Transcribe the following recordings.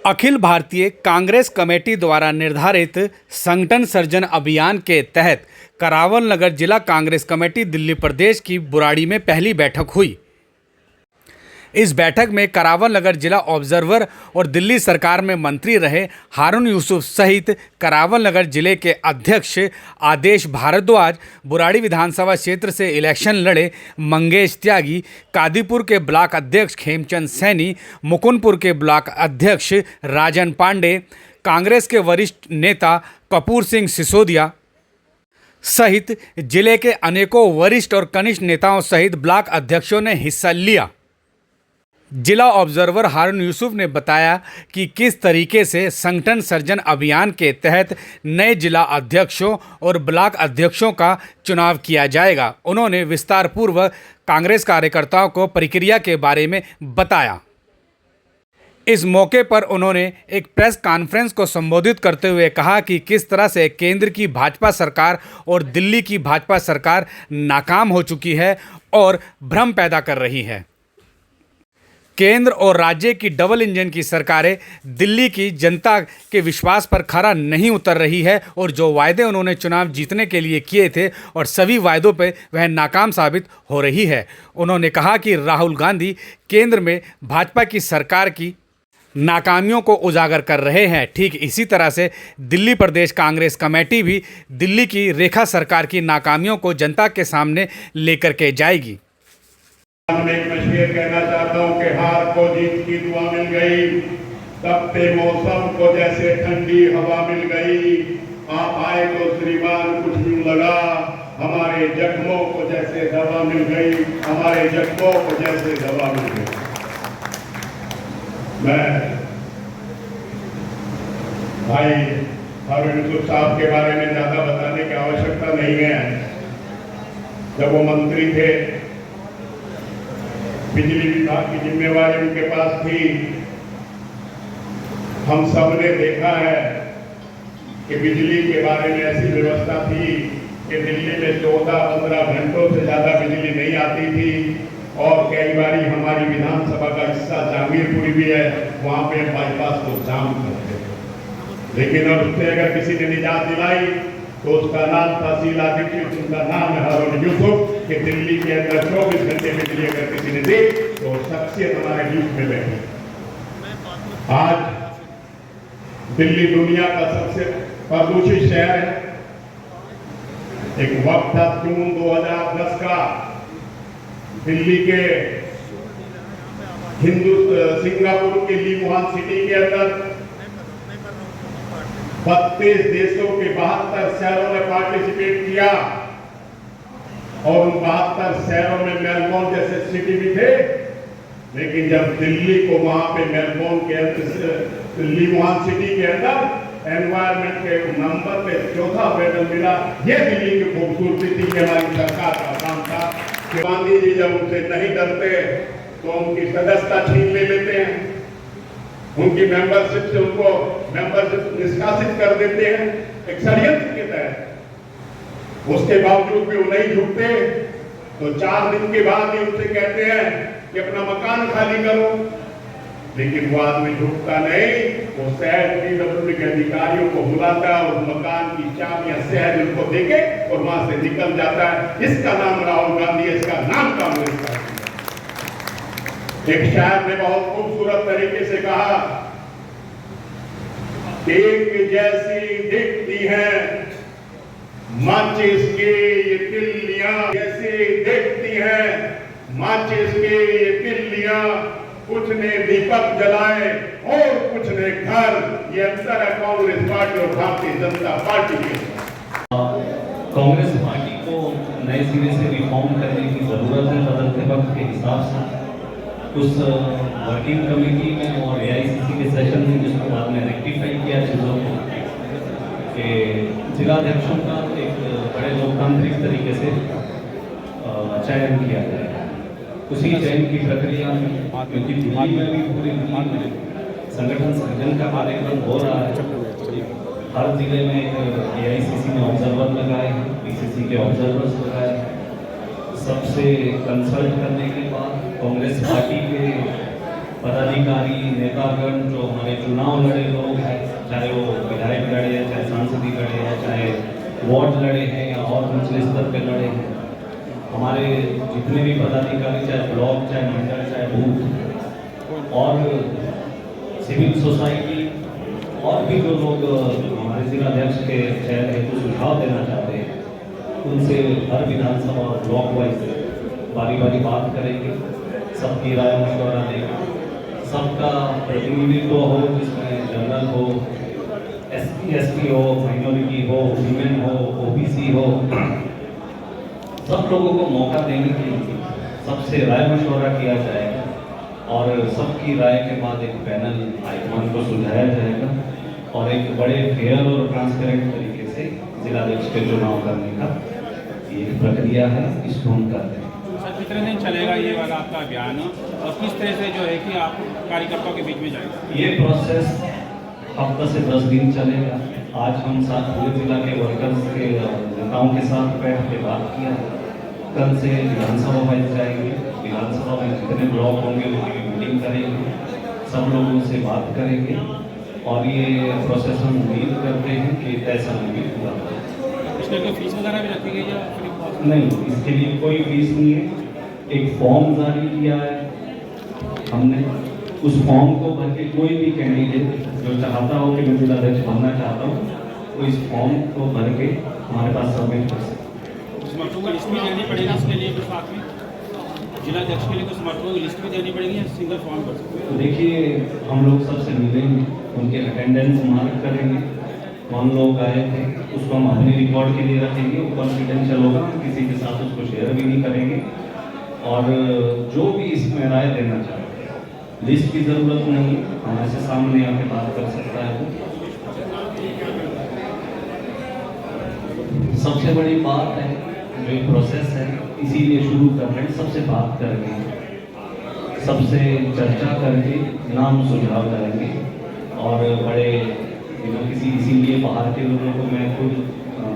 Akhil Bharatiya Congress committee द्वारा निर्धारित संगठन सर्जन अभियान के तहत करावल नगर जिला कांग्रेस कमेटी दिल्ली प्रदेश की बुराड़ी में पहली बैठक हुई। इस बैठक में करावल नगर जिला ऑब्जर्वर और दिल्ली सरकार में मंत्री रहे हारून यूसुफ सहित करावल नगर जिले के अध्यक्ष आदेश भारद्वाज, बुराड़ी विधानसभा क्षेत्र से इलेक्शन लड़े मंगेश त्यागी, कादीपुर के ब्लॉक अध्यक्ष खेमचंद सैनी, मुकुंदपुर के ब्लॉक अध्यक्ष राजन पांडे, कांग्रेस के वरिष्ठ नेता कपूर सिंह सिसोदिया सहित जिले के अनेकों वरिष्ठ और कनिष्ठ नेताओं सहित ब्लॉक अध्यक्षों ने हिस्सा लिया। जिला ऑब्जर्वर हारून यूसुफ ने बताया कि किस तरीके से संगठन सर्जन अभियान के तहत नए जिला अध्यक्षों और ब्लॉक अध्यक्षों का चुनाव किया जाएगा। उन्होंने विस्तार पूर्वक कांग्रेस कार्यकर्ताओं को प्रक्रिया के बारे में बताया। इस मौके पर उन्होंने एक प्रेस कॉन्फ्रेंस को संबोधित करते हुए कहा कि किस तरह से केंद्र की भाजपा सरकार और दिल्ली की भाजपा सरकार नाकाम हो चुकी है और भ्रम पैदा कर रही है। केंद्र और राज्य की डबल इंजन की सरकारें दिल्ली की जनता के विश्वास पर खरा नहीं उतर रही है और जो वायदे उन्होंने चुनाव जीतने के लिए किए थे और सभी वायदों पर वह नाकाम साबित हो रही है। उन्होंने कहा कि राहुल गांधी केंद्र में भाजपा की सरकार की नाकामियों को उजागर कर रहे हैं। ठीक इसी तरह से दिल्ली प्रदेश कांग्रेस कमेटी भी दिल्ली की रेखा सरकार की नाकामियों को जनता के सामने लेकर के जाएगी। मैं शेर कहना चाहता हूँ कि हार को जीत की दुआ मिल गई, तपते मौसम को जैसे ठंडी हवा मिल गई। आप आए तो श्रीमान कुछ यूं लगा, हमारे जख्मों को जैसे दवा मिल गई, हमारे जख्मों को जैसे दवा मिल गई। मैं भाई हारून यूसुफ साहब के बारे में ज्यादा बताने की आवश्यकता नहीं है। जब वो मंत्री थे, बिजली विभाग की जिम्मेवारी उनके पास थी। हम सब ने देखा है कि बिजली के बारे में ऐसी व्यवस्था थी कि दिल्ली में 14-15 घंटों से ज्यादा बिजली नहीं आती थी और कई बारी हमारी विधानसभा का हिस्सा जामीरपुरी भी है, वहां पे बाईपास को जाम करते थे। लेकिन अब उससे अगर किसी ने निजात दिलाई तो उसका नाम था शीला दीक्षित, उनका नाम है हारून यूसुफ। कि दिल्ली के अंदर 24 घंटे बिजली अगर किसी ने दी तो शख्सियत हमारे न्यूज में बैठी। आज दिल्ली दुनिया का सबसे प्रदूषित शहर है। एक वक्त था जून 2010 का, दिल्ली के सिंगापुर के ली वुहान सिटी के अंदर 32 देशों के 72 शहरों ने पार्टिसिपेट किया और उन 72 शहरों में मेलबोर्न जैसे सिटी भी थे। लेकिन जब दिल्ली को वहां पे मेलबोर्न के अंदर ली वुहान सिटी के अंदर एनवायरमेंट के नंबर पे 4था मेडल मिला, ये दिल्ली की खूबसूरती थी कि हमारी सरकार का काम था। कि गांधी जी जब उनसे नहीं डरते तो उनकी सदस्यता छीन ले लेते हैं, उनकी मेंबरशिप से उनको मेंबरशिप निष्कासित कर देते हैं एक षड्यंत्र के तहत। उसके बावजूद भी वो नहीं झुकते तो 4 दिन के बाद ही उनसे कहते हैं कि अपना मकान खाली करो। लेकिन वो आदमी झुकता नहीं, वो शहर PWD के अधिकारियों को बुलाता है और मकान की चाबियां शहर उनको देके और वहां से निकल जाता है। इसका नाम राहुल गांधी है, इसका नाम कांग्रेस का। एक शायर ने बहुत खूबसूरत तरीके से कहा, एक जैसी दिखती है माचिस की ये तिल्लियां, जैसे देखती हैं माचिस की ये तिल्लियां, कुछ ने दीपक जलाए और कुछ ने घर। ये अंतर है कांग्रेस पार्टी और भारतीय जनता पार्टी के। कांग्रेस पार्टी को नए सिरे से रिफॉर्म करने की जरूरत है बदलते वक्त के हिसाब से। उस वर्किंग कमेटी में और AICC के सेशन में जिसको बाद में रेक्टिफाई किया चीज़ों को कि जिलाध्यक्षों का एक बड़े लोकतांत्रिक तरीके से चयन किया जाए। उसी चयन की प्रक्रिया में क्योंकि दिल्ली में भी पूरे दिल्ली में संगठन सर्जन का कार्यक्रम हो रहा है। हर जिले में AICC ने ऑब्जर्वर लगाए हैं, PCC के ऑब्जर्वर्स लगाए हैं। सबसे कंसल्ट करने के बाद कांग्रेस पार्टी के पदाधिकारी नेतागण जो हमारे चुनाव लड़े लोग हैं, चाहे वो विधायक लड़े हैं, चाहे सांसद लड़े हैं, चाहे वार्ड लड़े हैं या और निचले स्तर पे लड़े हैं, हमारे जितने भी पदाधिकारी, चाहे ब्लॉक, चाहे मंडल, चाहे बूथ और सिविल सोसाइटी और भी जो लोग हमारे जिलाध्यक्ष के चयन हेतु सुझाव देना चाहते हैं, उनसे हर विधानसभा और ब्लॉक वाइज बारी बारी बात करेंगे, सबकी राय मशवरा लेंगे, सबका प्रतिनिधित्व हो, जिसमें जनरल हो, SC/ST हो, माइनॉरिटी हो, वीमेन हो, OBC हो, सब लोगों को मौका देने के लिए सबसे राय मशवरा किया जाएगा और सबकी राय के बाद एक पैनल हाईकमान को सुझाया जाएगा और एक बड़े फेयर और ट्रांसपेरेंट तरीके से जिलाध्यक्ष के चुनाव करने का ये प्रक्रिया है, इसको हम करते हैं। सर कितने दिन चलेगा ये वाला आपका अभियान और किस तरह से जो है कि आप कार्यकर्ताओं के बीच में जाएगा? ये प्रोसेस हफ्ता से 10 दिन चलेगा। आज हम साथ पूरे जिला के वर्कर्स के नेताओं के साथ बैठ के बात किया। कल से विधानसभा वाइज जाएंगे, विधानसभा में जितने ब्लॉक होंगे उनकी मीटिंग करेंगे, सब लोगों से बात करेंगे और ये प्रोसेस हम उम्मीद करते हैं कि तय समय में पूरा हो। इसके लिए फीस वगैरह भी रखी गई है? नहीं, इसके लिए कोई फीस नहीं है। एक फॉर्म जारी किया है हमने, उस फॉर्म को भर के कोई भी कैंडिडेट जो चाहता हो कि मैं जिलाध्यक्ष बनना चाहता हूँ, वो इस फॉर्म को भर के हमारे पास सबमिट कर सकते हैं। समर्थकों की लिस्ट भी देनी पड़ेगी इसके लिए, कुछ साथ में जिलाध्यक्ष के लिए कुछ समर्थकों की लिस्ट भी देनी पड़ेगी या सिंगल फॉर्म कर सकते हैं? तो देखिए, हम लोग सबसे मिलेंगे, उनके अटेंडेंस मार्क करेंगे, कौन लोग आए थे, उसको हम अपने रिकॉर्ड के लिए रखेंगे, वो कॉन्फिडेंशियल होगा, हम किसी के साथ उसको शेयर भी नहीं करेंगे और जो भी इसमें राय देना चाहते हैं, लिस्ट की ज़रूरत नहीं, हमारे से सामने आके बात कर सकता है। सबसे बड़ी बात है जो ये प्रोसेस है, इसीलिए शुरू कर रहे हैं, सबसे बात करके, सबसे चर्चा करके नाम सुझाव करेंगे और बड़े किसी इसीलिए बाहर के लोगों को, मैं खुद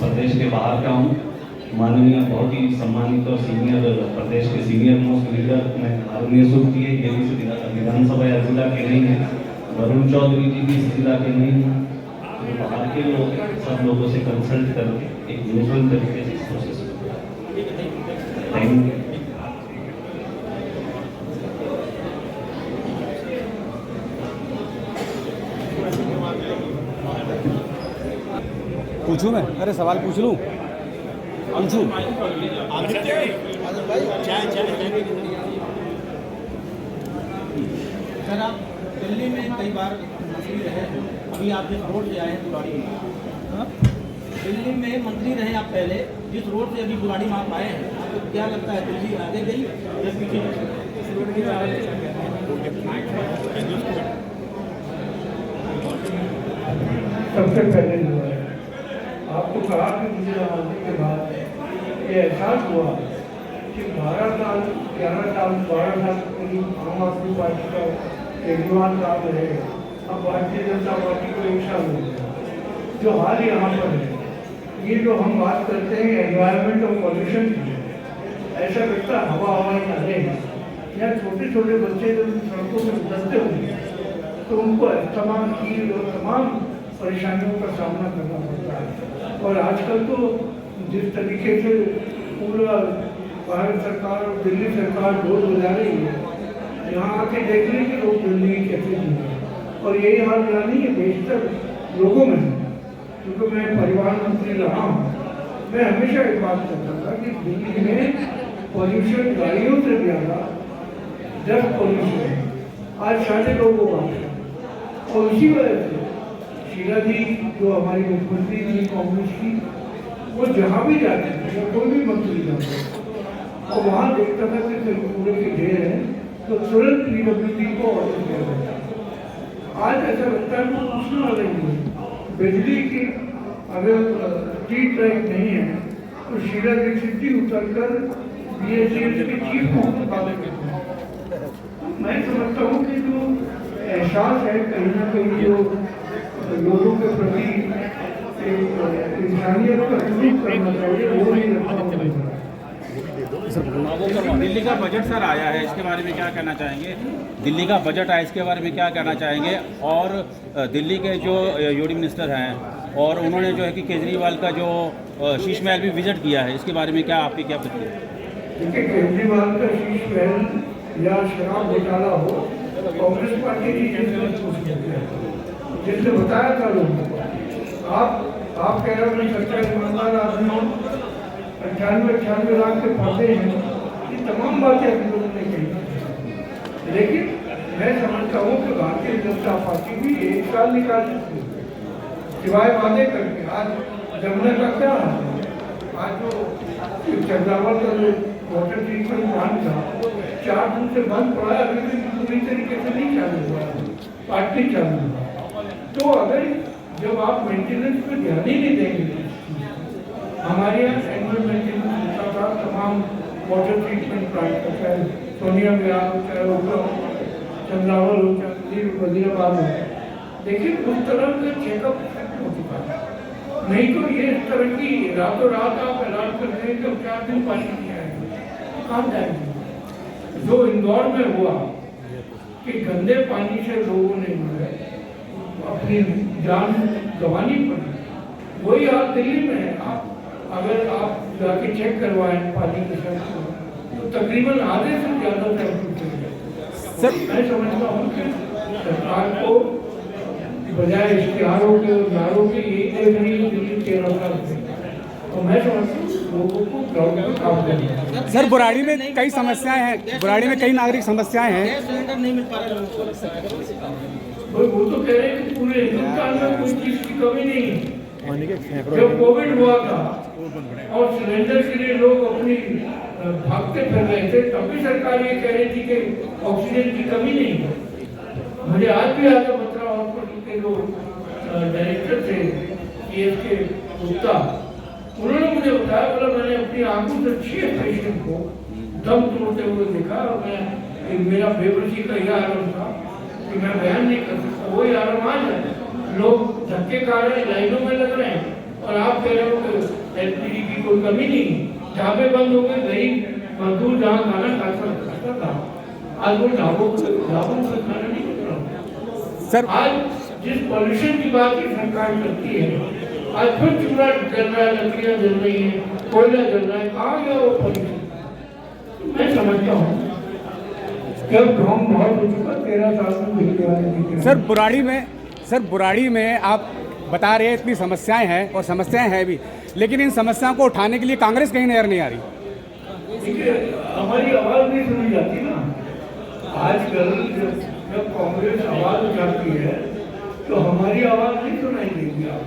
प्रदेश के बाहर का हूँ, माननीय बहुत ही सम्मानित और सीनियर प्रदेश के सीनियर मोस्ट लीडर मैं आदरणीय सुख दिए, ये भी विधानसभा या जिला के नहीं है, वरुण चौधरी जी भी इस जिला के नहीं हैं, जो बाहर के लोग हैं, सब लोगों से कंसल्ट करके एक न्यूट्रल तरीके से इस प्रोसेस को थैंक यू। पूछूं मैं? अरे सवाल पूछ लूं? पूछूं? सर, आप दिल्ली में कई बार मंत्री रहे हैं, अभी आप जिस रोड से आए हैं बुराड़ी में, दिल्ली में मंत्री रहे आप पहले, जिस रोड से अभी बुराड़ी में आप आए हैं, आपको क्या लगता है दिल्ली आगे गई या पीछे? सबसे पहले जो है आपको कहा कि मुझे आने के बाद ये एहसास हुआ कि 12 साल 11 साल 12 साल करीब आम आदमी पार्टी का केजरीवाल साहब रहे, अब भारतीय जनता पार्टी को 1 साल हो गया। जो हाल यहाँ पर है, ये जो हम बात करते हैं एनवायरमेंट और पॉल्यूशन की, ऐसा लगता हवा हवाई नाले हैं या छोटे छोटे बच्चे जब सड़कों में गुजरते होंगे तो उनको अस्थमा की और तमाम परेशानियों का सामना करना पड़ता है। और आजकल तो जिस तरीके से पूरा भारत सरकार और दिल्ली सरकार ढोल बजा रही है, यहाँ आके देख लें कि लोग जिंदगी कैसे जी और यही हाल नहीं है बेशतर लोगों में। क्योंकि मैं परिवहन मंत्री रहा हूँ, मैं हमेशा एक बात करता था कि दिल्ली में पॉल्यूशन गाड़ियों से ज़्यादा डस्ट पॉल्यूशन है, आज 2.5 बात है। और इसी वजह से शीला जी जो हमारी मुख्यमंत्री थी कांग्रेस की, वो जहाँ भी जाते थे या कोई भी मंत्री जाते और वहाँ देखता था कि कहीं कूड़े के ढेर हैं तो तुरंत PWD को ऑर्डर किया जाता है। आज ऐसा लगता है वो पूछने वाला ही नहीं। बिजली की अगर स्ट्रीट लाइट नहीं है तो शीला दीक्षित जी उतरकर BHEL के चीफ को बात करते हैं। मैं समझता हूँ कि जो एहसास है कहीं ना कहीं जो लोगों के प्रति इंसानियत का सलूक करना चाहिए वो नहीं रखा। दिल्ली का बजट सर आया है, इसके बारे में क्या कहना चाहेंगे? दिल्ली का बजट आया, इसके बारे में क्या कहना चाहेंगे? और दिल्ली के जो यूडी मिनिस्टर हैं और उन्होंने जो है कि केजरीवाल का जो शीश महल भी विजिट किया है, इसके बारे में क्या आपकी क्या प्रतिक्रिया? देखिए, केजरीवाल का शीश महल या शराब घोटाला हो, कांग्रेस पार्टी की जिसने बताया था लोगों को। आप कह रहे हो मैं सच्चा ईमानदार आदमी हूँ, 95-98 लाख के पौधे हैं, ये तमाम बातें अभी लोगों ने कही। लेकिन मैं समझता हूँ कि भारतीय जनता पार्टी भी 1 साल निकाल सकती है सिवाय वादे करके। आज जमुना का क्या हाल है? आज जो चंद्रावल का जो वाटर ट्रीटमेंट प्लांट था 4 दिन से बंद पड़ा है, अभी भी पूरी तरीके से नहीं चालू हुआ, पार्टी चालू हुआ। तो अगर जब आप मेंटेनेंस पे ध्यान ही नहीं देंगे, हमारे यहाँ एनुअल मेंटेनेंस होता था तमाम वाटर ट्रीटमेंट प्लांट का, चाहे सोनिया विहार हो, चाहे ओखला हो, चंद्रावल हो, चाहे वजीराबाद हो, लेकिन उस तरह का चेकअप हो चुका है। नहीं तो ये इस तरह की रातों रात आप ऐलान कर रहे हैं कि 4 दिन पानी नहीं आएगा, कहाँ जाएंगे? जो इंदौर में हुआ कि गंदे पानी से लोगों ने जो है अपनी जान गंवानी पड़ी, वही हाल दिल्ली में है। अगर आप जाके चेक करवाएं पानी के साथ तो तकरीबन आधे से ज़्यादा टेम्परेचर। सर मैं समझता हूँ कि सरकार को बजाय इश्तिहारों के और नारों के यही देख रही है दिल्ली 13 साल से, तो मैं समझता हूँ लोगों को ग्राउंड पर काम करना। सर बुराड़ी में कई समस्याएं हैं, बुराड़ी में कई नागरिक समस्याएं हैं। गैस सिलेंडर नहीं मिल पा रहा लोगों को। वो तो कह रहे हैं कि पूरे हिंदुस्तान में कोई चीज की कमी नहीं है। जब कोविड हुआ था और सिलेंडर के लिए लोग अपनी भागते फिर रहे थे, तब भी सरकार ये कह रही थी कि ऑक्सीजन की कमी नहीं है। मुझे आज भी याद है बत्रा हॉस्पिटल के जो डायरेक्टर थे के गुप्ता, उन्होंने मुझे बताया, बोला मैंने अपनी आंखों से 6 पेशेंट को दम तोड़ते हुए देखा और मैं मेरा बेबसी का यह आलम था कि मैं बयान नहीं कर सकता। वही आलम आज है, लोग धक्के खा रहे हैं, लाइनों में लग रहे हैं और आप कह रहे हो कि एलपीजी की कोई कमी नहीं। ढाबे बंद हो गए, गरीब मजदूर जहाँ खाना खाता था आज वो ढाबों से खाना नहीं मिल रहा। सर आज जिस पॉल्यूशन की बात की सरकार करती है, आज फिर चूल्हा जल रहा है, लकड़ियाँ जल रही हैं, कोयला जल रहा है, कहाँ गया वो पॉल्यूशन? मैं समझता हूँ जब ढोंग बहुत हो चुका 13 साल में। सर बुराड़ी में आप बता रहे हैं इतनी समस्याएं हैं और समस्याएं हैं भी, लेकिन इन समस्याओं को उठाने के लिए कांग्रेस कहीं नजर नहीं आ रही। देखिए, हमारी आवाज नहीं सुनी जाती ना। आजकल जब कांग्रेस आवाज उठाती है तो हमारी आवाज नहीं सुनाई देगी। आप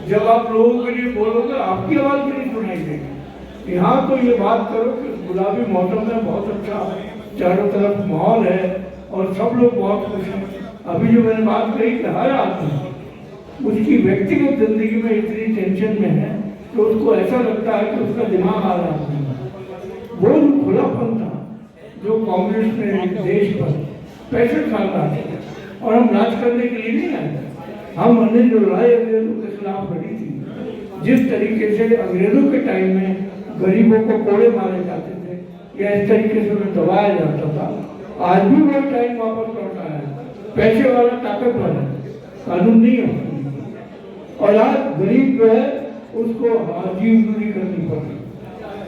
जब आप लोगों के लिए बोलोगे आपकी आवाज भी नहीं सुनाई देगी। यहाँ तो ये बात करो कि गुलाबी मौसम में बहुत अच्छा चारों तरफ माहौल है और सब लोग बहुत खुश हैं। अभी जो मैंने बात कही कि हर आदमी उसकी व्यक्तिगत जिंदगी में इतनी टेंशन में है तो उसको ऐसा लगता है कि उसका दिमाग आ रहा है। वो जो खुलापन था जो कांग्रेस ने देश पर 65 साल राज किया और हम राज करने के लिए नहीं आए। हमने जो लड़ाई अंग्रेजों के खिलाफ लड़ी थी, जिस तरीके से अंग्रेजों के टाइम में गरीबों को कोड़े मारे जाते थे या इस तरीके से उन्हें दबाया जाता था, आज भी वो टाइम वापस लौटा है। पैसे वाला ताकतवर है, कानून नहीं है और आज गरीब जो है उसको जीवनी करनी पड़ती।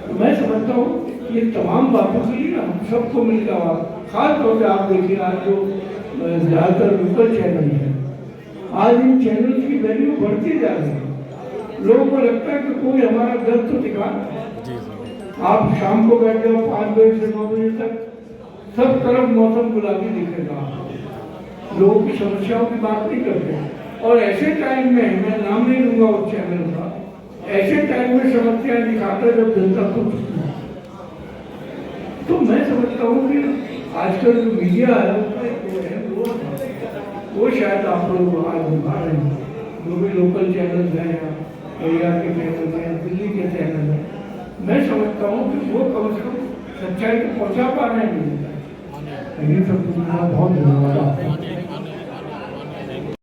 तो मैं समझता हूँ ये तमाम बातों के लिए हम सबको मिलकर, खास तौर पर आप देखिए आज जो ज़्यादातर लोकल चैनल है, आज इन चैनल की वैल्यू बढ़ती जा रही है। लोगों को लगता है कि कोई हमारा दर्द तो दिखा। आप शाम को बैठ जाओ 5 बजे से 9 बजे तक, सब तरफ मौसम गुलाबी दिखेगा, लोगों की समस्याओं की बात नहीं करते। और ऐसे टाइम में, मैं नाम नहीं लूंगा उस चैनल का, ऐसे टाइम में समस्याएं दिखाता जब जनता को, तो मैं समझता हूँ कि आजकल जो मीडिया है वो शायद आप लोग आज निभा रहे हैं। जो भी लोकल चैनल हैं या एरिया के चैनल हैं, दिल्ली के चैनल हैं, मैं समझता हूँ कि वो कम से कम सच्चाई को पहुँचा पा रहे हैं। ये सब बहुत धन्यवाद।